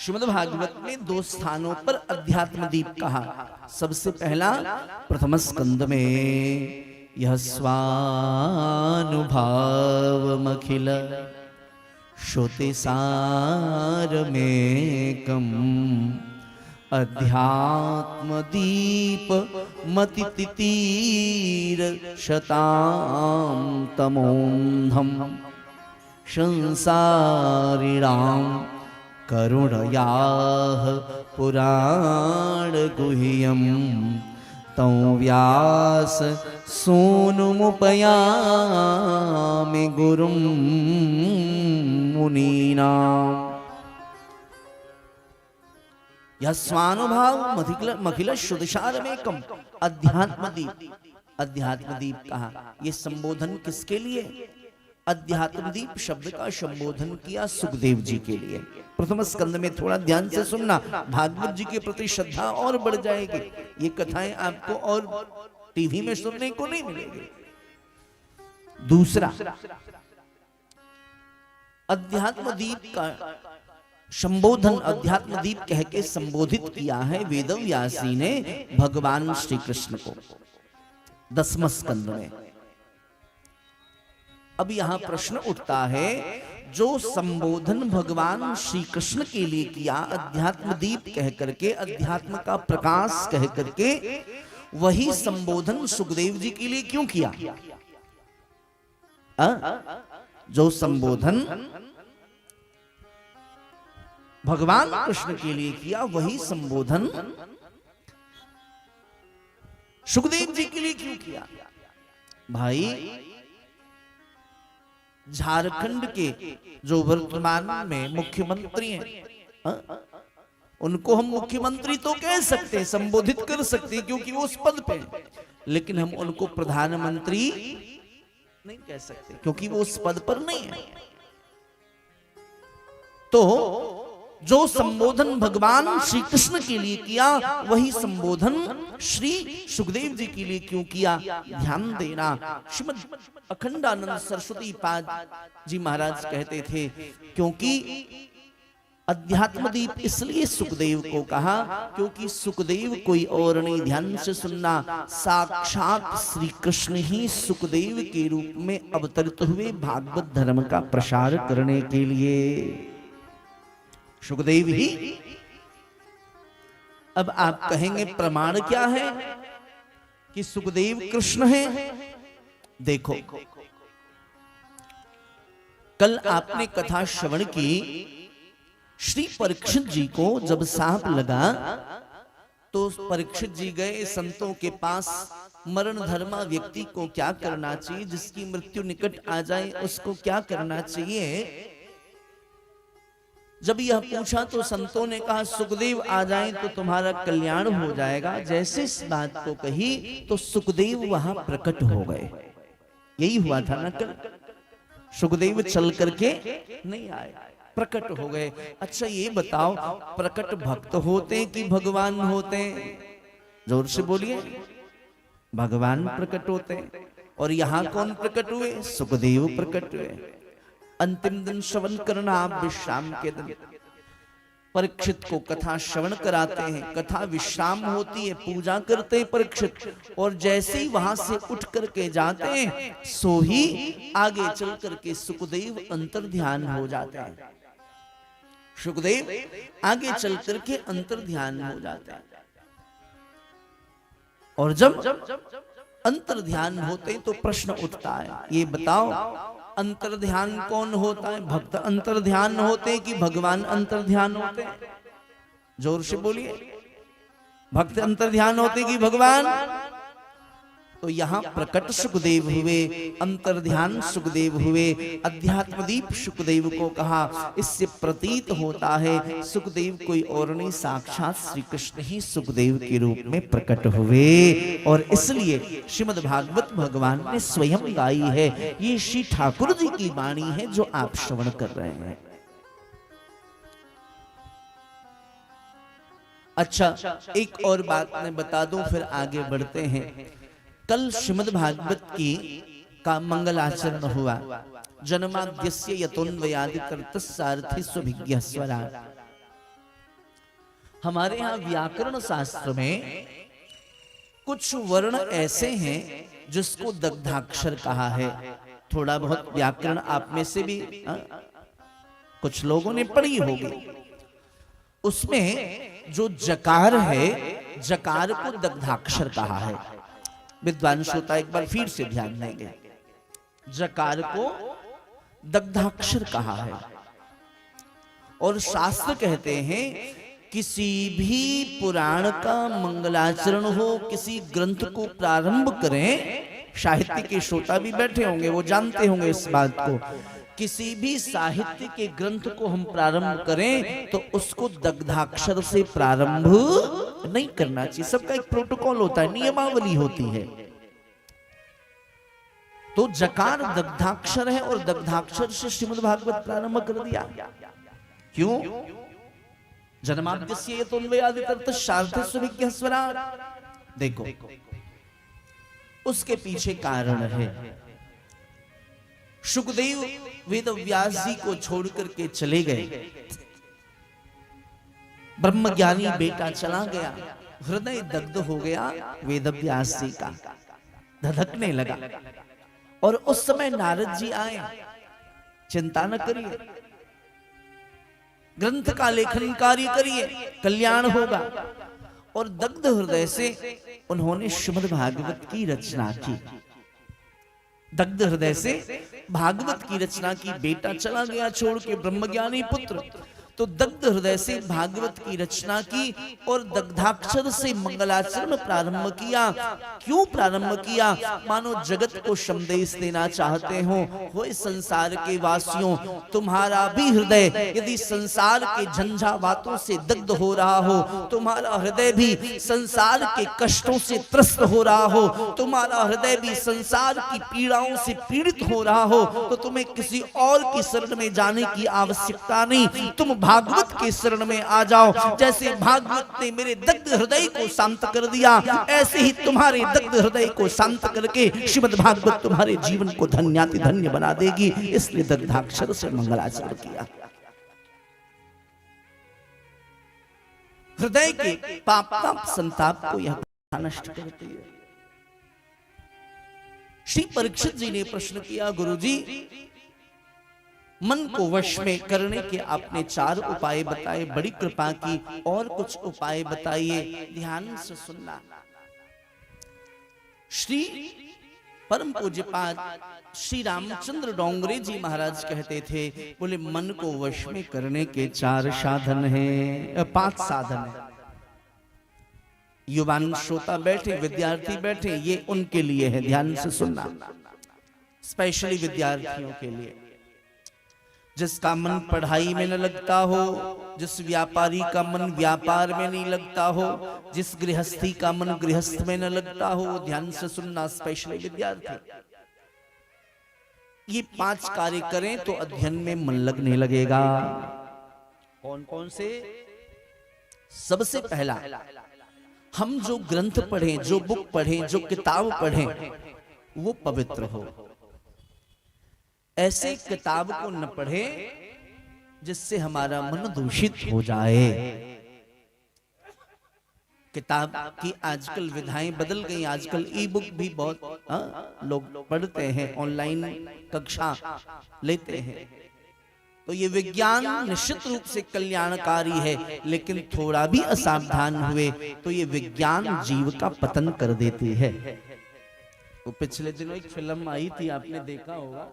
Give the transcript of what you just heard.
श्रीमद् भागवत में दो स्थानों पर अध्यात्म दीप कहा। सबसे पहला प्रथम स्कंद में यह स्वानुभावमखिल श्रुति सारमेकम् अध्यात्म दीप मति तितीर शतां तमोन्धम संसारिणां करुणयाः पुराण गुह्यं तं व्यास सूनुमुपयामि गुरुं मुनीनाम्। यह स्वानुभाव मखिल श्रुतिसारमेकम् अध्यात्म दीप कहा। ये संबोधन किसके लिए? अध्यात्म दीप शब्द का संबोधन किया सुखदेव जी के लिए। प्रथम स्कंद में थोड़ा ध्यान से सुनना, भागवत जी के प्रति श्रद्धा और बढ़ जाएगी। ये कथाएं आपको और टीवी में सुनने को नहीं मिलेगी। दूसरा, अध्यात्म दीप का संबोधन अध्यात्म दीप कह के संबोधित किया है वेद व्यासी ने भगवान श्री कृष्ण को 10वें स्कंद में। अब यहां प्रश्न उठता है, जो संबोधन भगवान श्री कृष्ण के लिए किया अध्यात्म दीप कह करके, अध्यात्म का प्रकाश कह करके, वही संबोधन सुखदेव जी के लिए क्यों किया? जो संबोधन भगवान कृष्ण के लिए किया वही संबोधन सुखदेव जी के लिए क्यों किया? भाई, झारखंड के जो वर्तमान में मुख्यमंत्री हैं, उनको हम मुख्यमंत्री तो कह सकते हैं, संबोधित कर सकते हैं क्योंकि वो उस पद पे हैं, लेकिन हम उनको प्रधानमंत्री नहीं कह सकते क्योंकि वो उस पद पर नहीं है। तो जो संबोधन भगवान श्री कृष्ण के लिए किया वही संबोधन श्री सुखदेव जी के लिए क्यों किया? ध्यान देना। श्रीमद् अखंडानंद सरस्वती पाद जी महाराज कहते थे, क्योंकि अध्यात्म दीप इसलिए सुखदेव को कहा क्योंकि सुखदेव कोई और नहीं, ध्यान से सुनना, साक्षात श्री कृष्ण ही सुखदेव के रूप में अवतरित हुए भागवत धर्म का प्रसार करने के लिए। सुखदेव ही। अब आप कहेंगे प्रमाण क्या है कि सुखदेव कृष्ण है? देखो, कल आपने कथा श्रवण की, श्री परीक्षित जी को जब सांप लगा तो परीक्षित जी गए संतों के पास, मरण धर्मा व्यक्ति को क्या करना चाहिए, जिसकी मृत्यु निकट आ जाए उसको क्या करना चाहिए। जब यह पूछा तो संतों ने कहा सुखदेव आ जाएं तो तुम्हारा कल्याण हो जाएगा। जैसे इस बात को कही तो सुखदेव वहां प्रकट हो गए। यही हुआ था ना कल, सुखदेव चल करके नहीं आए, प्रकट हो गए। अच्छा ये बताओ, प्रकट भक्त होते कि भगवान होते? जोर से बोलिए। भगवान प्रकट होते। और यहां कौन प्रकट हुए? सुखदेव प्रकट हुए। अंतिम दिन श्रवण करना, आप विश्राम के दिन परीक्षित को कथा श्रवण कराते हैं, कथा विश्राम होती है, पूजा करते हैं परीक्षित, और जैसे ही वहां से उठ करके जाते हैं सो ही आगे चल करके सुखदेव अंतर ध्यान हो जाते हैं। सुखदेव आगे चल करके अंतर ध्यान हो जाते हैं। और जब अंतर ध्यान होते तो प्रश्न उठता है, ये बताओ अंतर ध्यान कौन होता है? भक्त अंतर ध्यान होते कि भगवान अंतर ध्यान होते? जोर से बोलिए। भक्त अंतर ध्यान होते कि भगवान? तो यहां प्रकट सुखदेव हुए, अंतर ध्यान सुखदेव हुए, अध्यात्म दीप सुखदेव को कहा। इससे प्रतीत होता है सुखदेव कोई और नहीं, साक्षात श्री कृष्ण ही सुखदेव के रूप में प्रकट हुए। और इसलिए श्रीमद् भागवत भगवान ने स्वयं गाई है। ये श्री ठाकुर जी की वाणी है जो आप श्रवण कर रहे हैं। अच्छा, एक और बात मैं बता दूं फिर आगे बढ़ते हैं। कल श्रीमद् भागवत की का मंगलाचरण हुआ। जन्माद्यस्य यतोन्वयादि कर्तस्सारथि स्वभिज्ञः स्वराट्। हमारे यहाँ व्याकरण शास्त्र में कुछ वर्ण ऐसे हैं जिसको दग्धाक्षर कहा है। थोड़ा बहुत व्याकरण आप में से भी कुछ लोगों ने पढ़ी होगी। उसमें जो जकार है, जकार को दग्धाक्षर कहा है। विद्वान श्रोता एक बार फिर से ध्यान देंगे, जकार को दग्धाक्षर कहा है। और शास्त्र कहते हैं किसी भी पुराण का मंगलाचरण हो, किसी ग्रंथ को प्रारंभ करें, साहित्य के श्रोता भी बैठे होंगे, वो जानते होंगे इस बात को, किसी भी साहित्य के ग्रंथ को हम प्रारंभ करें तो उसको दग्धाक्षर से प्रारंभ नहीं करना चाहिए। सबका एक प्रोटोकॉल होता है, नियमावली होती है। तो जकार दग्धाक्षर है और दग्धाक्षर से श्रीमद् भागवत प्रारंभ कर दिया। क्यों? जन्माद्यस्य यतोन्वयादितरतश्चार्थस्य विज्ञस्वराट्। देखो उसके पीछे कारण है। शुकदेव वेद व्यास जी को छोड़ करके चले गए, ब्रह्मज्ञानी बेटा चला गया, हृदय दग्ध हो गया वेद व्यास जी का, धधकने लगा। और उस समय नारद जी आए, चिंता न करिए, ग्रंथ का लेखन कार्य करिए, कल्याण होगा। और दग्ध हृदय से उन्होंने श्रीमद् भागवत की रचना की। दग्ध हृदय से भागवत की रचना की। बेटा चला गया छोड़ के, ब्रह्मज्ञानी पुत्र, तो दग्ध हृदय से भागवत की रचना की और दग्धाक्षर से मंगलाचरण प्रारंभ किया। क्यों प्रारंभ किया? मानो जगत को संदेश देना चाहते हो इस संसार के वासियों, तुम्हारा भी हृदय यदि संसार के झंझावातों से दग्ध हो रहा हो, तुम्हारा हृदय भी संसार के कष्टों से त्रस्त हो रहा हो, तुम्हारा हृदय भी संसार की पीड़ाओं से पीड़ित हो रहा हो, तो तुम्हें किसी और की शरण में जाने की आवश्यकता नहीं, तुम भागवत के शरण में आ जाओ। जैसे भागवत ने मेरे दग्ध हृदय को शांत कर दिया, ऐसे ही तुम्हारे दग्ध हृदय को शांत करके श्रीमद् भागवत तुम्हारे जीवन को धन्याति धन्य बना देगी। इसलिए दग्धाक्षर से मंगलाचरण किया। हृदय के पाप ताप संताप को यह नष्ट करती है। श्री परीक्षित जी ने प्रश्न किया, गुरुजी मन को वश में करने के आपने 4 उपाय बताए, बड़ी कृपा की, और कुछ उपाय बताइए। ध्यान से सुनना। श्री परम पूज्यपाद श्री रामचंद्र डोंगरे जी महाराज कहते थे, बोले मन को वश में करने के 4 साधन हैं, 5 साधन हैं। युवान श्रोता बैठे, विद्यार्थी बैठे, ये उनके लिए है, ध्यान से सुनना, स्पेशली विद्यार्थियों के लिए। जिसका मन पढ़ाई में न लगता हो, जिस व्यापारी का मन व्यापार में नहीं लगता हो, जिस गृहस्थी का मन गृहस्थ में न लगता हो, ध्यान से सुनना, स्पेशली विद्यार्थी। ये 5 कार्य करें तो अध्ययन में मन लगने लगेगा। कौन कौन से? सबसे पहला, हम जो ग्रंथ पढ़ें, जो बुक पढ़ें, जो किताब पढ़ें, वो पवित्र हो। ऐसे किताब को न पढ़े जिससे हमारा मन दूषित हो जाए। किताब की आजकल विधाएं बदल गई, आजकल ई बुक भी बहुत लोग पढ़ते हैं, ऑनलाइन कक्षा लेते हैं। तो ये विज्ञान निश्चित रूप से कल्याणकारी है, लेकिन थोड़ा भी असावधान हुए तो ये विज्ञान जीव का पतन कर देती है। तो पिछले दिनों एक फिल्म आई थी, आपने देखा होगा,